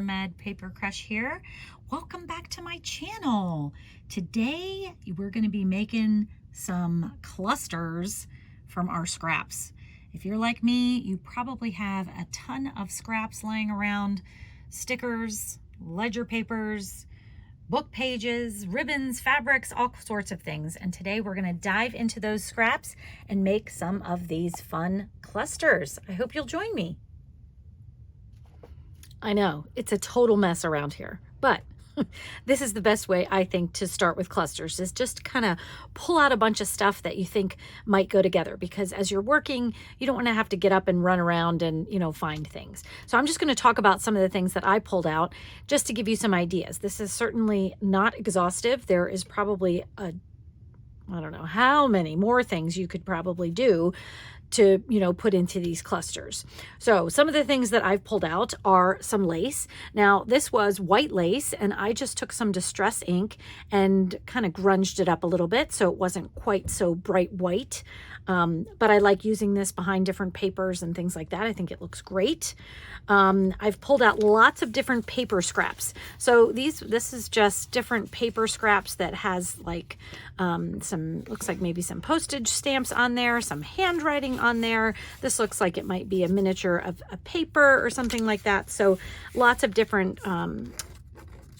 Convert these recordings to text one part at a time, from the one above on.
Med Paper Crush here. Welcome back to my channel. Today we're going to be making some clusters from our scraps. If you're like me, you probably have a ton of scraps laying around, stickers, ledger papers, book pages, ribbons, fabrics, all sorts of things. And today we're going to dive into those scraps and make some of these fun clusters. I hope you'll join me. I know it's a total mess around here, but this is the best way, I think, to start with clusters, is just kind of pull out a bunch of stuff that you think might go together, because as you're working, you don't want to have to get up and run around and, find things. So I'm just going to talk about some of the things that I pulled out just to give you some ideas. This is certainly not exhaustive. There is probably I don't know how many more things you could probably do to, put into these clusters. So some of the things that I've pulled out are some lace. Now this was white lace, and I just took some distress ink and kind of grunged it up a little bit so it wasn't quite so bright white. But I like using this behind different papers and things like that. I think it looks great. I've pulled out lots of different paper scraps. So this is just different paper scraps that has like looks like maybe some postage stamps on there, some handwriting on there. This looks like it might be a miniature of a paper or something like that. So lots of different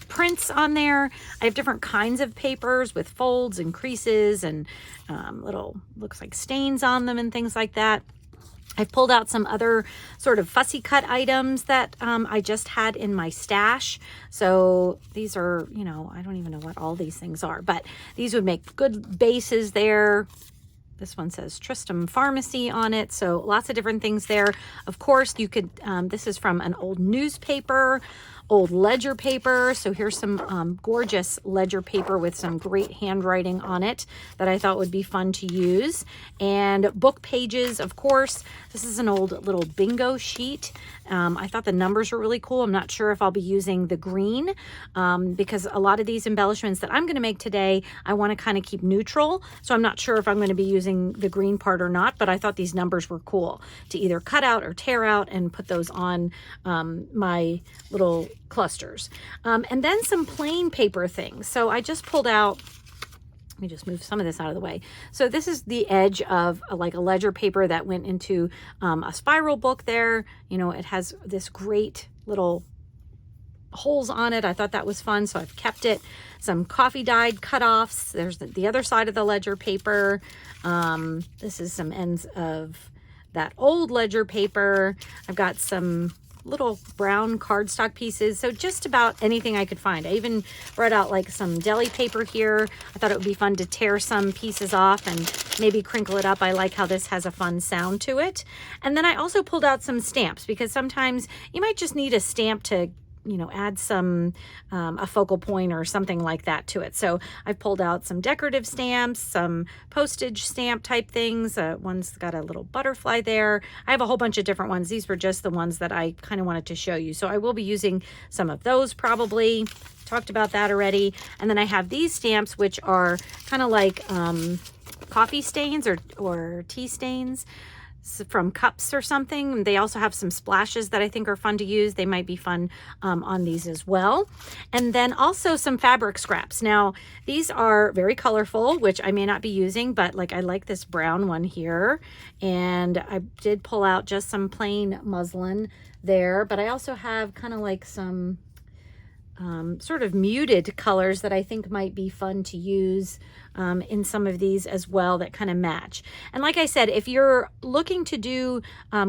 prints on there. I have different kinds of papers with folds and creases and little, looks like stains on them and things like that. I pulled out some other sort of fussy cut items that I just had in my stash. So these are, I don't even know what all these things are, but these would make good bases there. This one says Tristram Pharmacy on it. So lots of different things there. Of course, you could, this is from an old newspaper, old ledger paper. So here's some gorgeous ledger paper with some great handwriting on it that I thought would be fun to use. And book pages, of course. This is an old little bingo sheet. I thought the numbers were really cool. I'm not sure if I'll be using the green because a lot of these embellishments that I'm going to make today, I want to kind of keep neutral. So I'm not sure if I'm going to be using the green part or not, but I thought these numbers were cool to either cut out or tear out and put those on my little clusters. And then some plain paper things. So I just pulled out, let me just move some of this out of the way. So this is the edge of like a ledger paper that went into a spiral book there. It has this great little holes on it. I thought that was fun, so I've kept it. Some coffee dyed cutoffs. There's the other side of the ledger paper. This is some ends of that old ledger paper. I've got some little brown cardstock pieces, so just about anything I could find. I even brought out like some deli paper here. I thought it would be fun to tear some pieces off and maybe crinkle it up. I like how this has a fun sound to it. And then I also pulled out some stamps, because sometimes you might just need a stamp to add some, a focal point or something like that to it. So I've pulled out some decorative stamps, some postage stamp type things. One's got a little butterfly there. I have a whole bunch of different ones. These were just the ones that I kind of wanted to show you. So I will be using some of those probably. Talked about that already. And then I have these stamps, which are kind of like coffee stains or tea stains from cups or something. They also have some splashes that I think are fun to use. They might be fun on these as well. And then also some fabric scraps. Now these are very colorful, which I may not be using, but like I like this brown one here. And I did pull out just some plain muslin there, but I also have kind of like some sort of muted colors that I think might be fun to use in some of these as well, that kind of match. And like I said, if you're looking to do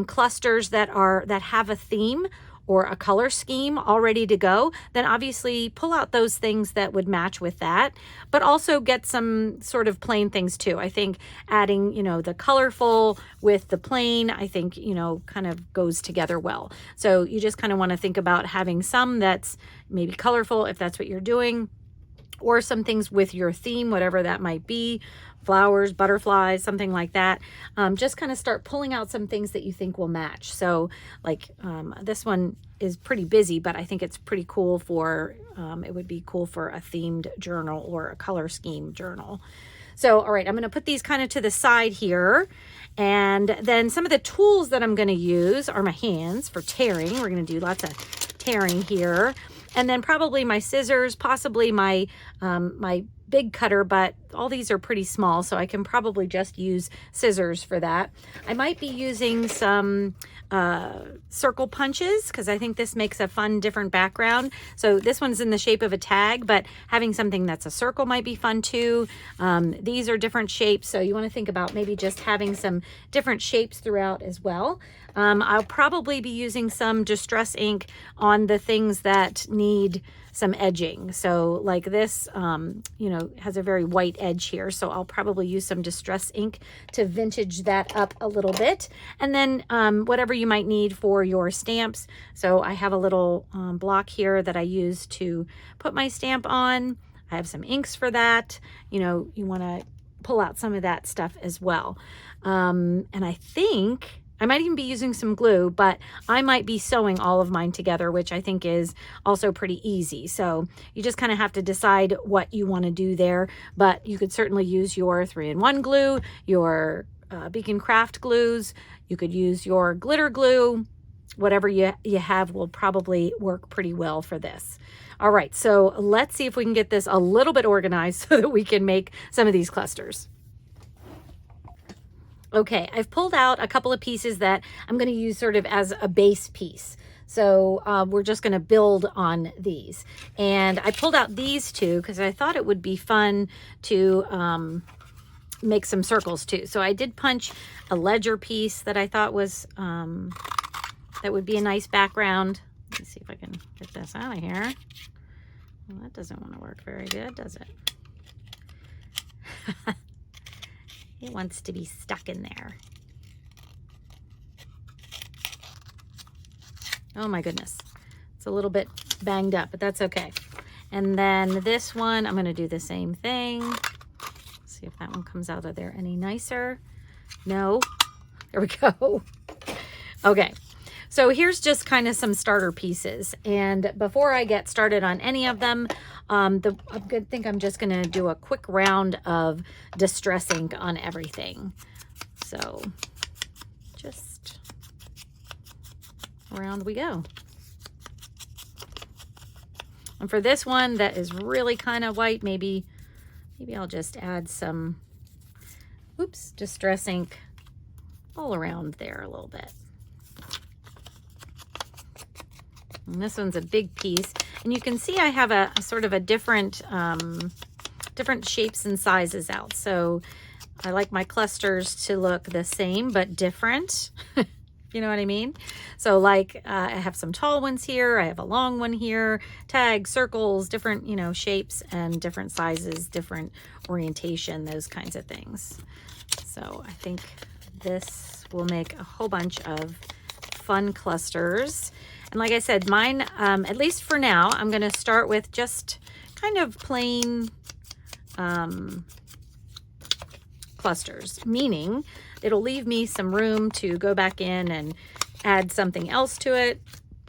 clusters that have a theme or a color scheme all ready to go, then obviously pull out those things that would match with that, but also get some sort of plain things too. I think adding, the colorful with the plain, I think, kind of goes together well. So you just kind of want to think about having some that's maybe colorful if that's what you're doing, or some things with your theme, whatever that might be, flowers, butterflies, something like that. Just kind of start pulling out some things that you think will match. So like this one is pretty busy, but I think it's pretty cool for, it would be cool for a themed journal or a color scheme journal. So, all right, I'm going to put these kind of to the side here. And then some of the tools that I'm going to use are my hands for tearing. We're going to do lots of tearing here. And then probably my scissors, possibly my, my big cutter, but all these are pretty small, so I can probably just use scissors for that. I might be using some circle punches because I think this makes a fun different background. So this one's in the shape of a tag, but having something that's a circle might be fun too. These are different shapes, so you want to think about maybe just having some different shapes throughout as well. I'll probably be using some distress ink on the things that need some edging. So like this, you know, has a very white edge here. So I'll probably use some distress ink to vintage that up a little bit. And then whatever you might need for your stamps. So I have a little block here that I use to put my stamp on. I have some inks for that. You know, you want to pull out some of that stuff as well. And I think I might even be using some glue, but I might be sewing all of mine together, which I think is also pretty easy. So you just kind of have to decide what you want to do there, but you could certainly use your 3-in-1 glue, your Beacon Craft glues. You could use your glitter glue. Whatever you have will probably work pretty well for this. All right, so let's see if we can get this a little bit organized so that we can make some of these clusters. Okay, I've pulled out a couple of pieces that I'm going to use sort of as a base piece. So we're just going to build on these. And I pulled out these two because I thought it would be fun to make some circles too. So I did punch a ledger piece that I thought was, that would be a nice background. Let me see if I can get this out of here. Well, that doesn't want to work very good, does it? It wants to be stuck in there. Oh my goodness. It's a little bit banged up, but that's okay. And then this one, I'm going to do the same thing. See if that one comes out of there any nicer. No. There we go. Okay. So here's just kind of some starter pieces. And before I get started on any of them, I think I'm just going to do a quick round of distress ink on everything. So just around we go. And for this one that is really kind of white, maybe I'll just add some, distress ink all around there a little bit. And this one's a big piece, and you can see I have a sort of a different shapes and sizes out. So I like my clusters to look the same but different. You know what I mean? So like I have some tall ones here, I have a long one here, tags, circles, different, you know, shapes and different sizes, different orientation, those kinds of things. So I think this will make a whole bunch of fun clusters. And like I said, mine, at least for now, I'm going to start with just kind of plain clusters, meaning it'll leave me some room to go back in and add something else to it.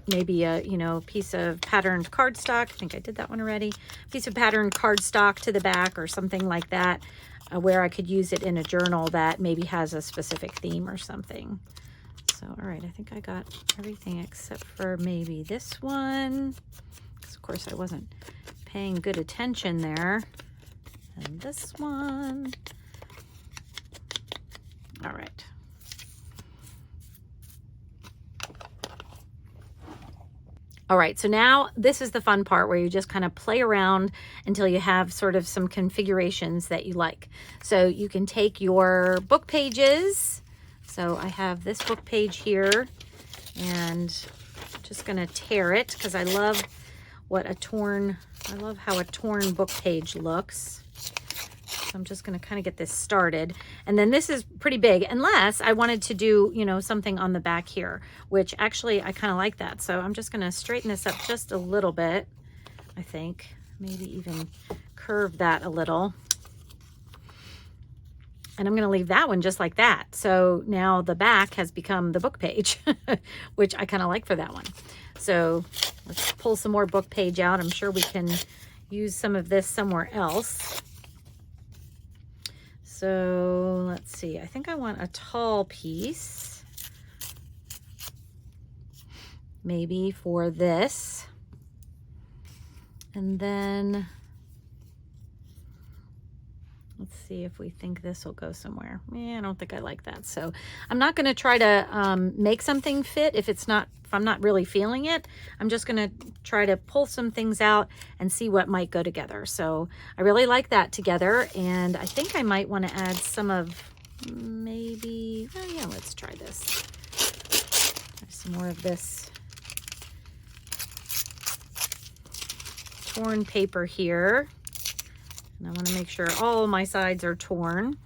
Maybe a, you know, piece of patterned cardstock. I think I did that one already. Piece of patterned cardstock to the back or something like that, where I could use it in a journal that maybe has a specific theme or something. So, all right, I think I got everything except for maybe this one, because of course I wasn't paying good attention there. And this one. All right. All right, so now this is the fun part where you just kind of play around until you have sort of some configurations that you like. So you can take your book pages. So I have this book page here, and I'm just going to tear it because I love how a torn book page looks. So I'm just going to kind of get this started. And then this is pretty big, unless I wanted to do, you know, something on the back here, which actually I kind of like that. So I'm just going to straighten this up just a little bit, I think. Maybe even curve that a little. And I'm going to leave that one just like that. So now the back has become the book page, which I kind of like for that one. So let's pull some more book page out. I'm sure we can use some of this somewhere else. So let's see. I think I want a tall piece. maybe for this. And then let's see if we think this will go somewhere. I don't think I like that. So I'm not going to try to make something fit if I'm not really feeling it. I'm just going to try to pull some things out and see what might go together. So I really like that together. And I think I might want to add some of maybe, oh yeah, let's try this. There's some more of this torn paper here. And I want to make sure all my sides are torn.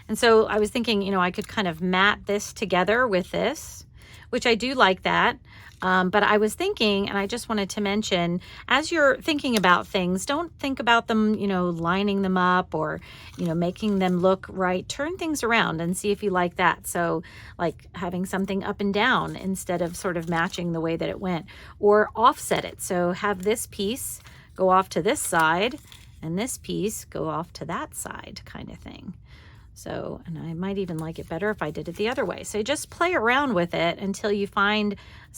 And so I was thinking, you know, I could kind of mat this together with this, which I do like that. But I was thinking, and I just wanted to mention, as you're thinking about things, don't think about them, you know, lining them up or, you know, making them look right. Turn things around and see if you like that. So like having something up and down instead of sort of matching the way that it went, or offset it. So have this piece go off to this side and this piece go off to that side, kind of thing. So, and I might even like it better if I did it the other way. So just play around with it until you find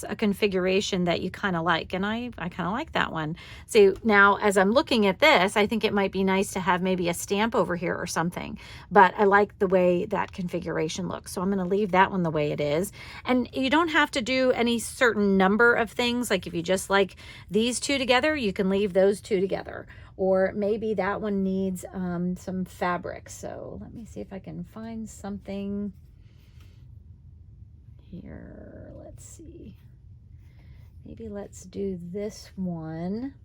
a configuration that you kind of like. And I kind of like that one. So now as I'm looking at this, I think it might be nice to have maybe a stamp over here or something, but I like the way that configuration looks. So I'm going to leave that one the way it is. And you don't have to do any certain number of things. Like if you just like these two together, you can leave those two together. Or maybe that one needs some fabric. So let me see if I can find something here. Let's see. Maybe let's do this one.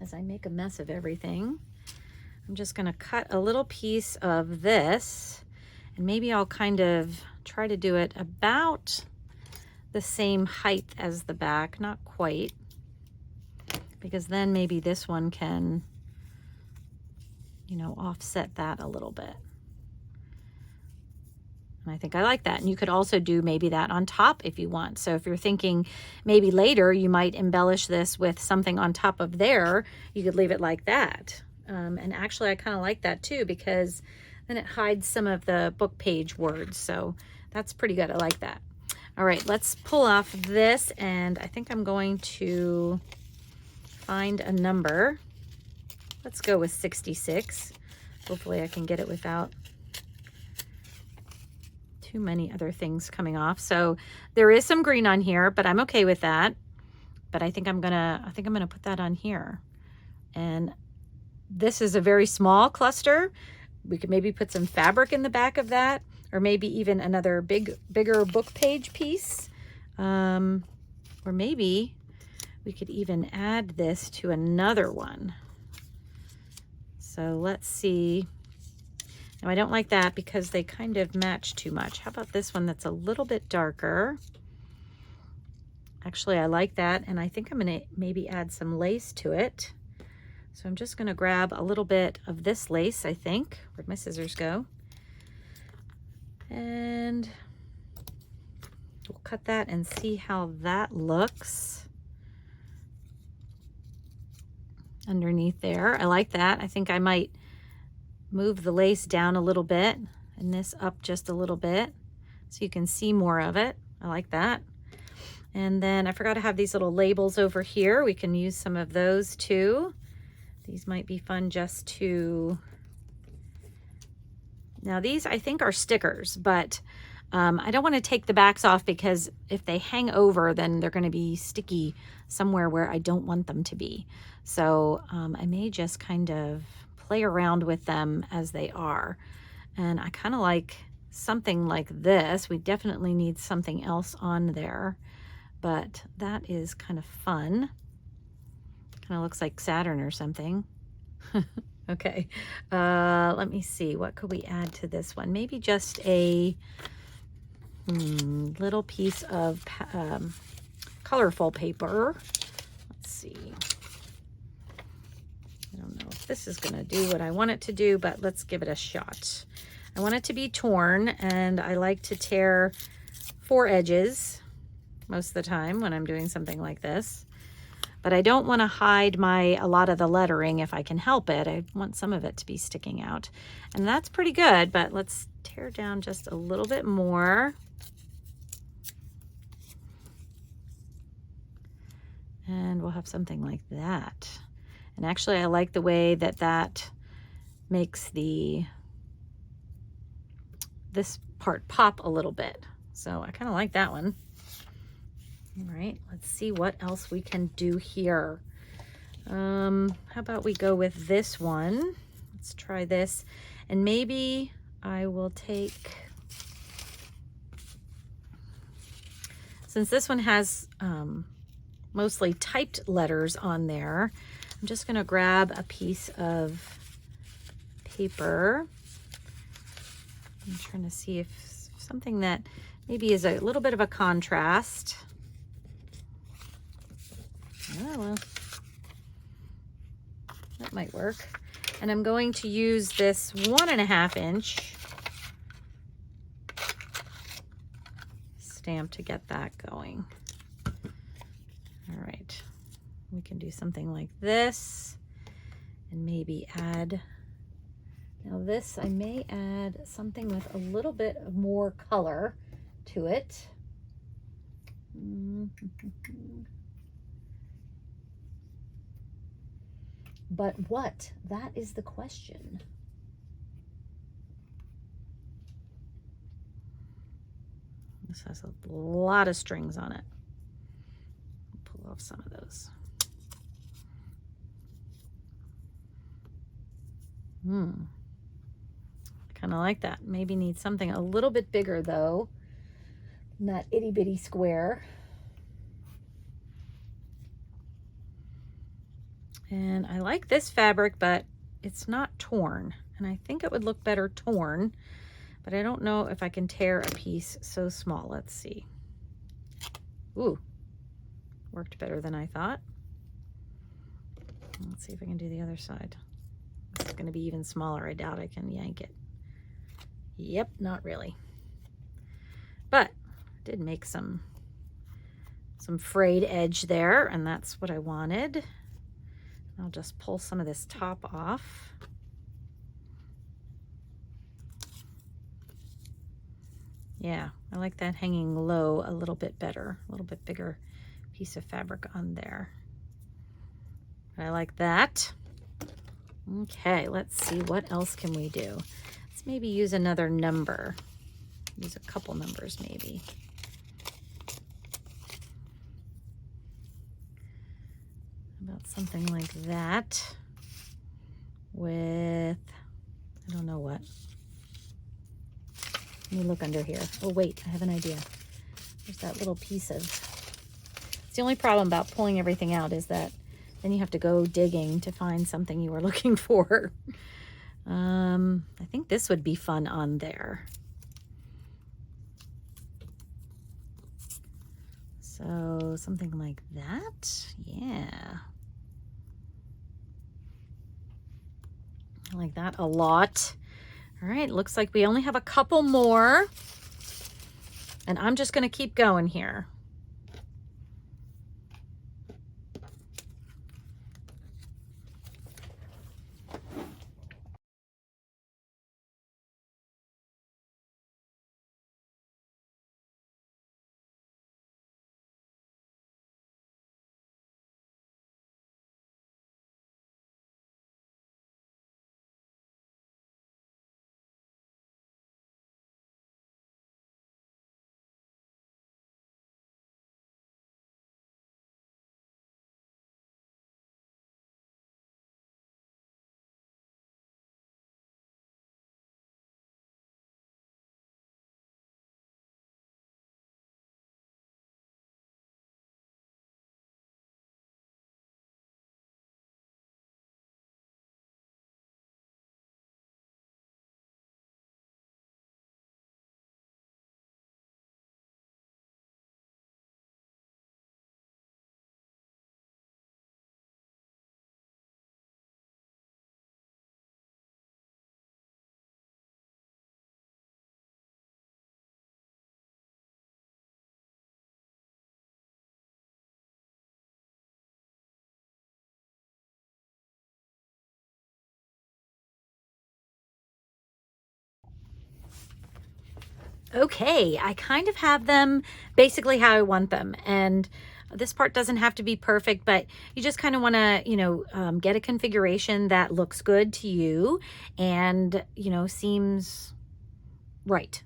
As I make a mess of everything, I'm just going to cut a little piece of this. And maybe I'll kind of try to do it about the same height as the back. Not quite. Because then maybe this one can, you know, offset that a little bit. And I think I like that. And you could also do maybe that on top if you want. So if you're thinking maybe later you might embellish this with something on top of there, you could leave it like that. And actually I kind of like that too, because then it hides some of the book page words. So that's pretty good. I like that. All right, let's pull off this. And I think I'm going to find a number. Let's go with 66. Hopefully I can get it without too many other things coming off. So there is some green on here, but I'm okay with that. But I think I'm gonna put that on here. And this is a very small cluster. We could maybe put some fabric in the back of that, or maybe even another bigger book page piece. Or maybe we could even add this to another one. So let's see. Now I don't like that because they kind of match too much. How about this one that's a little bit darker? Actually, I like that. And I think I'm gonna maybe add some lace to it. So I'm just gonna grab a little bit of this lace, I think. Where'd my scissors go? And we'll cut that and see how that looks underneath there. I like that. I think I might move the lace down a little bit and this up just a little bit so you can see more of it. I like that. And then I forgot to have these little labels over here. We can use some of those too. These might be fun just to, now these I think are stickers, but I don't want to take the backs off because if they hang over, then they're going to be sticky somewhere where I don't want them to be. So I may just kind of play around with them as they are. And I kind of like something like this. We definitely need something else on there, but that is kind of fun. Kind of looks like Saturn or something. Okay, let me see. What could we add to this one? Maybe just a little piece of colorful paper. Let's see. I don't know if this is going to do what I want it to do, but let's give it a shot. I want it to be torn, and I like to tear 4 edges most of the time when I'm doing something like this. But I don't want to hide a lot of the lettering if I can help it. I want some of it to be sticking out. And that's pretty good, but let's tear down just a little bit more. And we'll have something like that. And actually, I like the way that that makes this part pop a little bit. So I kind of like that one. All right, let's see what else we can do here. How about we go with this one? Let's try this. And maybe I will take, since this one has mostly typed letters on there, I'm just gonna grab a piece of paper. I'm trying to see if something that maybe is a little bit of a contrast. Oh, well, that might work. And I'm going to use this 1.5 inch stamp to get that going. All right, we can do something like this and maybe add, now this I may add something with a little bit of more color to it. But what? That is the question. This has a lot of strings on it. Pull off some of those. Kind of like that. Maybe need something a little bit bigger though, than that itty bitty square. And I like this fabric, but it's not torn. And I think it would look better torn, but I don't know if I can tear a piece so small. Let's see. Ooh, worked better than I thought. Let's see if I can do the other side. It's gonna be even smaller. I doubt I can yank it. Yep, not really. But I did make some frayed edge there, and that's what I wanted. I'll just pull some of this top off. Yeah, I like that hanging low a little bit better, a little bit bigger piece of fabric on there. I like that. Okay, let's see, what else can we do? Let's maybe use another number. Use a couple numbers maybe. About something like that with, I don't know what. Let me look under here. Oh wait, I have an idea. There's that little piece of, it's the only problem about pulling everything out is that then you have to go digging to find something you were looking for. I think this would be fun on there. So something like that, yeah. I like that a lot. All right, looks like we only have a couple more. And I'm just gonna keep going here. Okay, I kind of have them basically how I want them. And This part doesn't have to be perfect, but you just kind of want to, get a configuration that looks good to you and, seems right.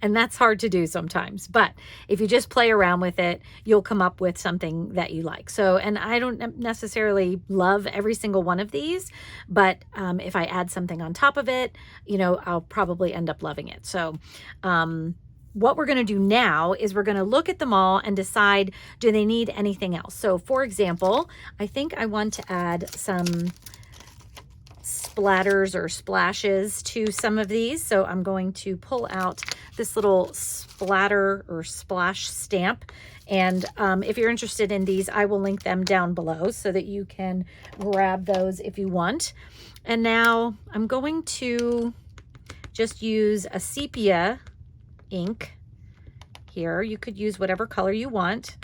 And that's hard to do sometimes, but if you just play around with it, you'll come up with something that you like. So, and I don't necessarily love every single one of these, but if I add something on top of it, I'll probably end up loving it. So, what we're going to do now is we're going to look at them all and decide, do they need anything else? So for example, I think I want to add some splatters or splashes to some of these. So I'm going to pull out this little splatter or splash stamp. And if you're interested in these, I will link them down below so that you can grab those if you want. And now I'm going to just use a sepia ink here. You could use whatever color you want,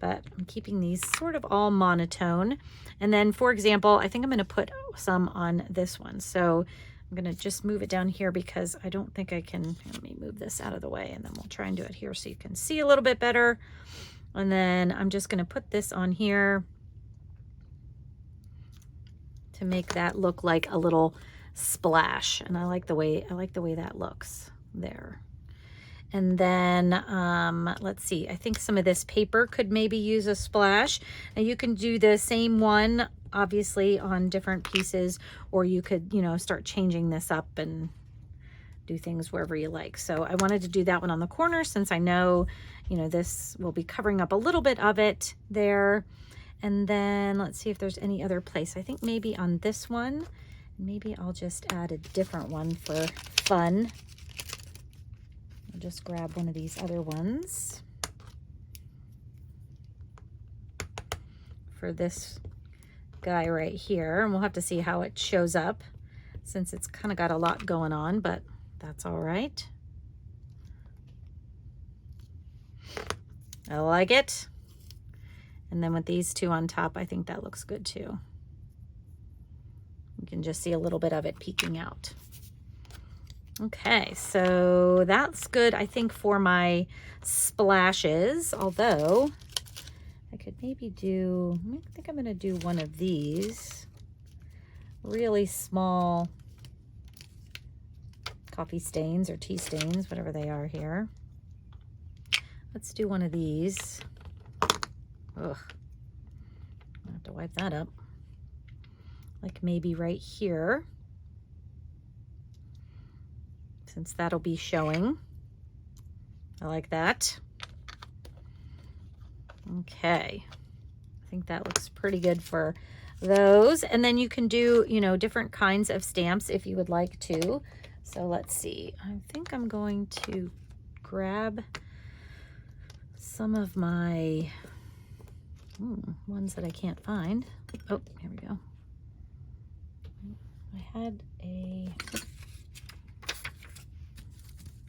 but I'm keeping these sort of all monotone. And then, for example, I think I'm going to put some on this one. So I'm going to just move it down here because I don't think I can. Let me move this out of the way, and then we'll try and do it here so you can see a little bit better. And then I'm just going to put this on here to make that look like a little splash. And I like the way that looks there. And then let's see, I think some of this paper could maybe use a splash. And you can do the same one, obviously, on different pieces, or you could, start changing this up and do things wherever you like. So I wanted to do that one on the corner since I know, this will be covering up a little bit of it there. And then let's see if there's any other place. I think maybe on this one, maybe I'll just add a different one for fun. I'll just grab one of these other ones for this guy right here. And we'll have to see how it shows up since it's kind of got a lot going on, but that's all right. I like it. And then with these two on top, I think that looks good too. You can just see a little bit of it peeking out. Okay, so that's good, I think, for my splashes, although I could maybe do, I think I'm going to do one of these really small coffee stains or tea stains, whatever they are here. Let's do one of these. Ugh, I have to wipe that up. Like maybe right here, since that'll be showing. I like that. Okay, I think that looks pretty good for those. And then you can do, different kinds of stamps if you would like to. So let's see, I think I'm going to grab some of my ones that I can't find. Oh, here we go. I had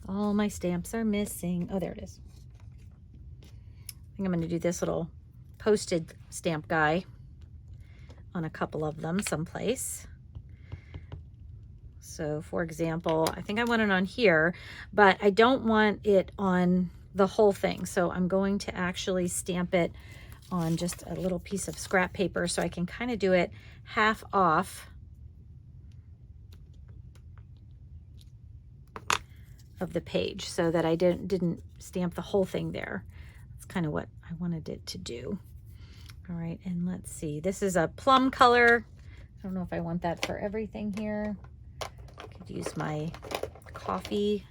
all my stamps are missing. Oh, there it is. I think I'm going to do this little posted stamp guy on a couple of them someplace. So for example, I think I want it on here, but I don't want it on the whole thing. So I'm going to actually stamp it on just a little piece of scrap paper so I can kind of do it half off of the page so that I didn't stamp the whole thing there. That's kind of what I wanted it to do. All right, and let's see. This is a plum color. I don't know if I want that for everything here. I could use my coffee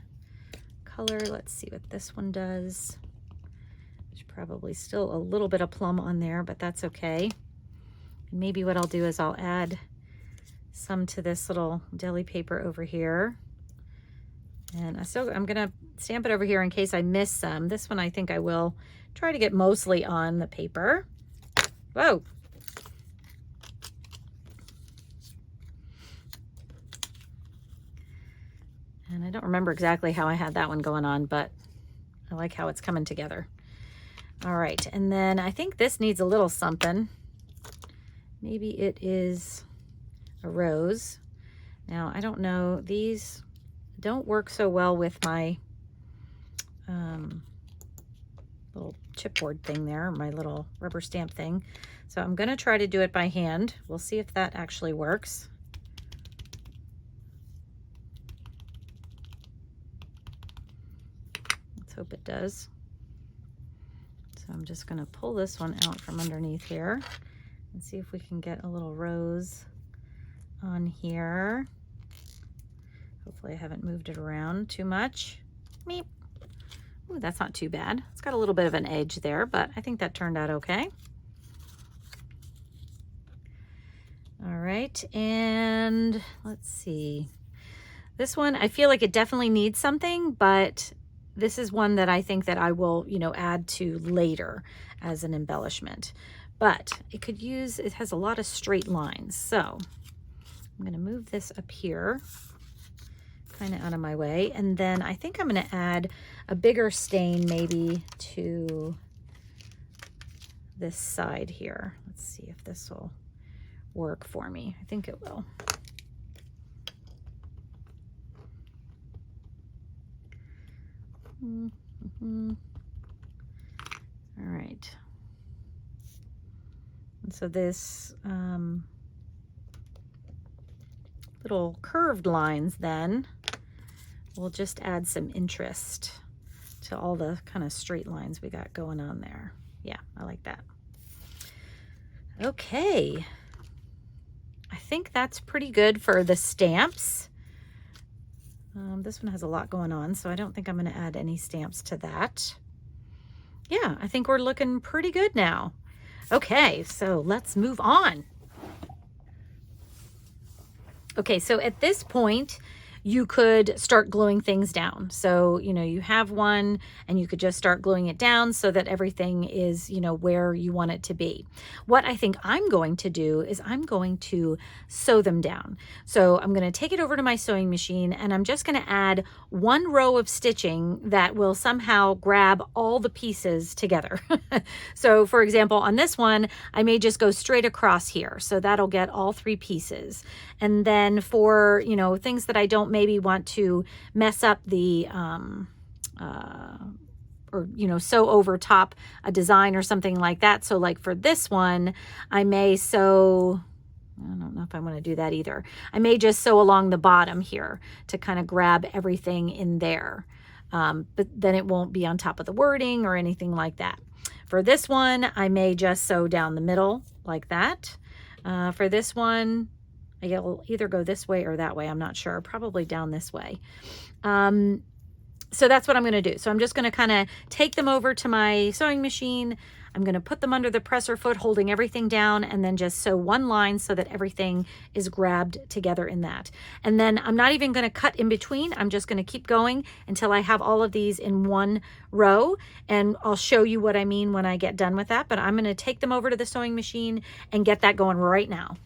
color. Let's see what this one does. There's probably still a little bit of plum on there, but that's okay. And maybe what I'll do is I'll add some to this little deli paper over here. And I'm gonna stamp it over here in case I miss some. This one I think I will try to get mostly on the paper. Whoa. And I don't remember exactly how I had that one going on, but I like how it's coming together. All right, and then I think this needs a little something. Maybe it is a rose. Now, I don't know, these don't work so well with my little chipboard thing there, my little rubber stamp thing. So I'm gonna try to do it by hand. We'll see if that actually works. Let's hope it does. So I'm just gonna pull this one out from underneath here and see if we can get a little rose on here. Hopefully I haven't moved it around too much. Meep. Ooh, that's not too bad. It's got a little bit of an edge there, but I think that turned out okay. All right, and let's see. This one, I feel like it definitely needs something, but this is one that I think that I will, you know, add to later as an embellishment. But it could use, it has a lot of straight lines. So I'm gonna move this up here, kind of out of my way. And then I think I'm gonna add a bigger stain maybe to this side here. Let's see if this will work for me. I think it will. All right. And so this little curved lines then will just add some interest to all the kind of straight lines we got going on there. Yeah, I like that. Okay. I think that's pretty good for the stamps. This one has a lot going on, so I don't think I'm going to add any stamps to that. Yeah, I think we're looking pretty good now. Okay, so let's move on. Okay, so at this point, you could start gluing things down. So, you know, you have one and you could just start gluing it down so that everything is, you know, where you want it to be. What I think I'm going to do is I'm going to sew them down. So I'm going to take it over to my sewing machine and I'm just going to add one row of stitching that will somehow grab all the pieces together. So for example, on this one, I may just go straight across here. So that'll get all three pieces. And then for, you know, things that I don't maybe want to mess up the, or, you know, sew over top a design or something like that. So like for this one, I may sew, I don't know if I want to do that either. I may just sew along the bottom here to kind of grab everything in there. But then it won't be on top of the wording or anything like that. For this one, I may just sew down the middle like that. For this one, I'll either go this way or that way. I'm not sure. Probably down this way. So that's what I'm going to do. So I'm just going to kind of take them over to my sewing machine. I'm going to put them under the presser foot, holding everything down, and then just sew one line so that everything is grabbed together in that. And then I'm not even going to cut in between. I'm just going to keep going until I have all of these in one row. And I'll show you what I mean when I get done with that. But I'm going to take them over to the sewing machine and get that going right now.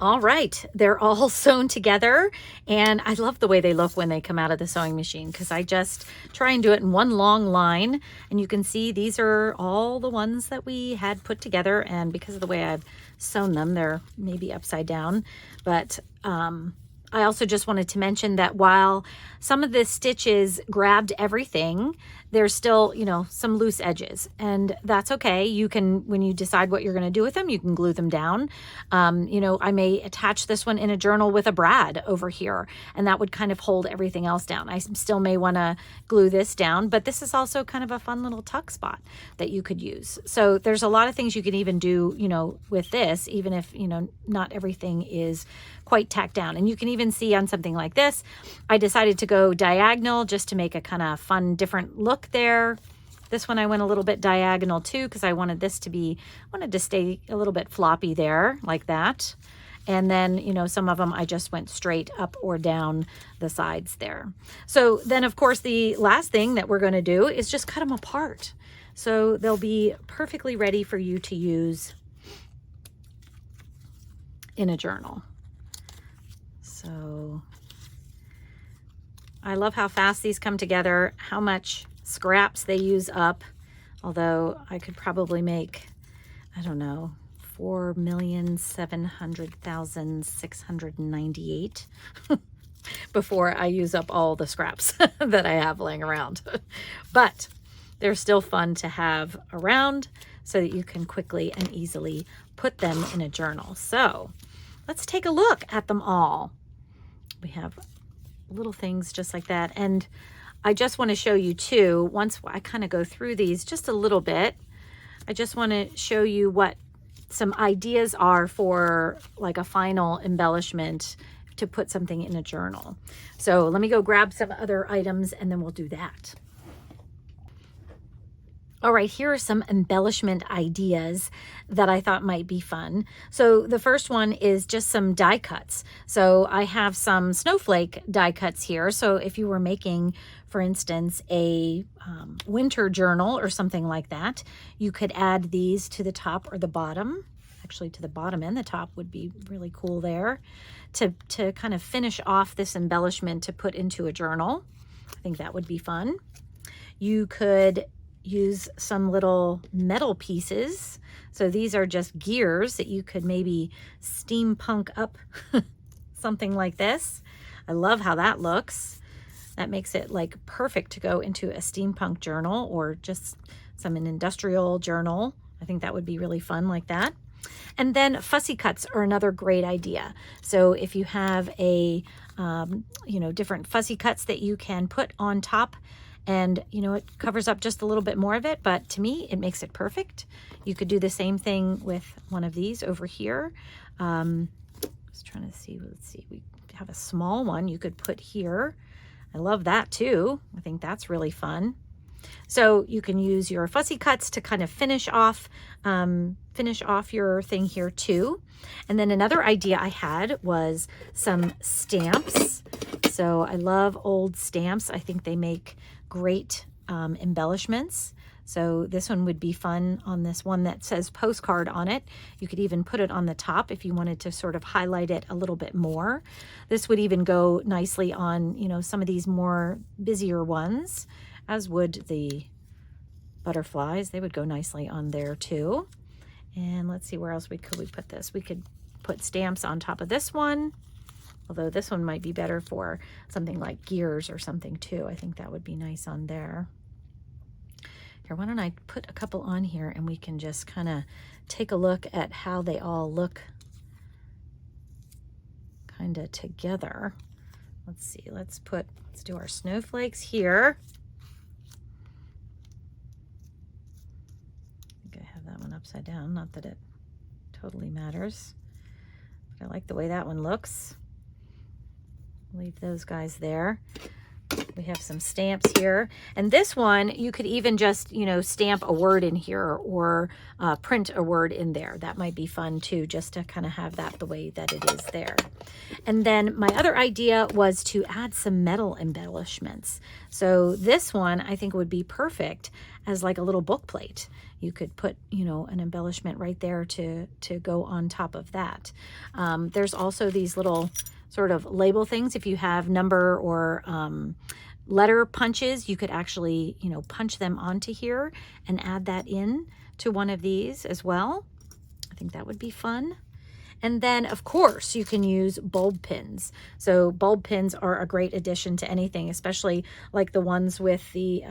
All right, they're all sewn together, and I love the way they look when they come out of the sewing machine because I just try and do it in one long line, and you can see these are all the ones that we had put together, and because of the way I've sewn them, they're maybe upside down, but I also just wanted to mention that while some of the stitches grabbed everything, there's still, you know, some loose edges, and that's okay. You can, when you decide what you're going to do with them, you can glue them down. You know, I may attach this one in a journal with a brad over here, and that would kind of hold everything else down. I still may want to glue this down, but this is also kind of a fun little tuck spot that you could use. So there's a lot of things you can even do, you know, with this, even if, you know, not everything is quite tacked down. And you can even see on something like this, I decided to go diagonal just to make a kind of fun, different look there. This one I went a little bit diagonal too because I wanted this to be, wanted to stay a little bit floppy there like that. And then, you know, some of them I just went straight up or down the sides there. So then of course the last thing that we're going to do is just cut them apart. So they'll be perfectly ready for you to use in a journal. So I love how fast these come together, how much scraps they use up, although I could probably make, I don't know, 4,700,698. before I use up all the scraps that I have laying around. But they're still fun to have around so that you can quickly and easily put them in a journal. So let's take a look at them all. We have little things just like that. And I just want to show you too, once I kind of go through these just a little bit, I just want to show you what some ideas are for like a final embellishment to put something in a journal. So let me go grab some other items and then we'll do that. All right, here are some embellishment ideas that I thought might be fun. So the first one is just some die cuts. So I have some snowflake die cuts here. So if you were making, for instance, a winter journal or something like that, you could add these to the top or the bottom. Actually, to the bottom and the top would be really cool there to kind of finish off this embellishment to put into a journal. I think that would be fun. You could use some little metal pieces. So these are just gears that you could maybe steampunk up something like this. I love how that looks. That makes it like perfect to go into a steampunk journal or just an industrial journal. I think that would be really fun like that. And then fussy cuts are another great idea. So if you have a, different fussy cuts that you can put on top, and it covers up just a little bit more of it, but to me it makes it perfect. You could do the same thing with one of these over here. I was trying to see, let's see, we have a small one you could put here. I love that too. I think that's really fun. So you can use your fussy cuts to kind of finish off your thing here too. And then another idea I had was some stamps. So I love old stamps. I think they make great embellishments. So this one would be fun on this one that says postcard on it. You could even put it on the top if you wanted to sort of highlight it a little bit more. This would even go nicely on, some of these more busier ones, as would the butterflies. They would go nicely on there too. And let's see, where else could we put this? We could put stamps on top of this one. Although this one might be better for something like gears or something too. I think that would be nice on there. Here, why don't I put a couple on here and we can just kind of take a look at how they all look kind of together. Let's see, let's do our snowflakes here. I think I have that one upside down, not that it totally matters. But I like the way that one looks. Leave those guys there. We have some stamps here. And this one, you could even just, stamp a word in here or print a word in there. That might be fun too, just to kind of have that the way that it is there. And then my other idea was to add some metal embellishments. So this one I think would be perfect as like a little book plate. You could put, an embellishment right there to go on top of that. There's also these little sort of label things. If you have number or letter punches, you could actually, punch them onto here and add that in to one of these as well. I think that would be fun. And then, of course, you can use bulb pins. So bulb pins are a great addition to anything, especially like the ones with the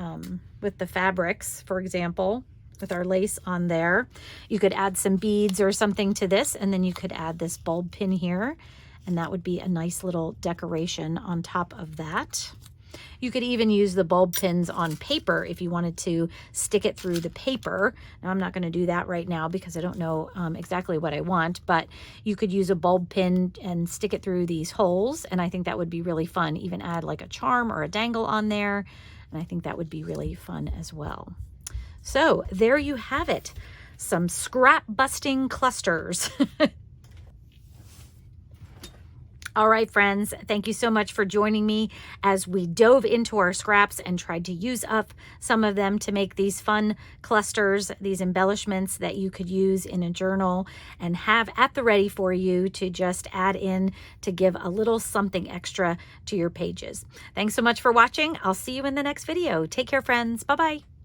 fabrics, for example, with our lace on there. You could add some beads or something to this, and then you could add this bulb pin here. And that would be a nice little decoration on top of that. You could even use the bulb pins on paper if you wanted to stick it through the paper. Now, I'm not going to do that right now because I don't know exactly what I want, but you could use a bulb pin and stick it through these holes, and I think that would be really fun. Even add like a charm or a dangle on there, and I think that would be really fun as well. So there you have it, some scrap busting clusters. All right, friends, thank you so much for joining me as we dove into our scraps and tried to use up some of them to make these fun clusters, these embellishments that you could use in a journal and have at the ready for you to just add in to give a little something extra to your pages. Thanks so much for watching. I'll see you in the next video. Take care, friends. Bye-bye.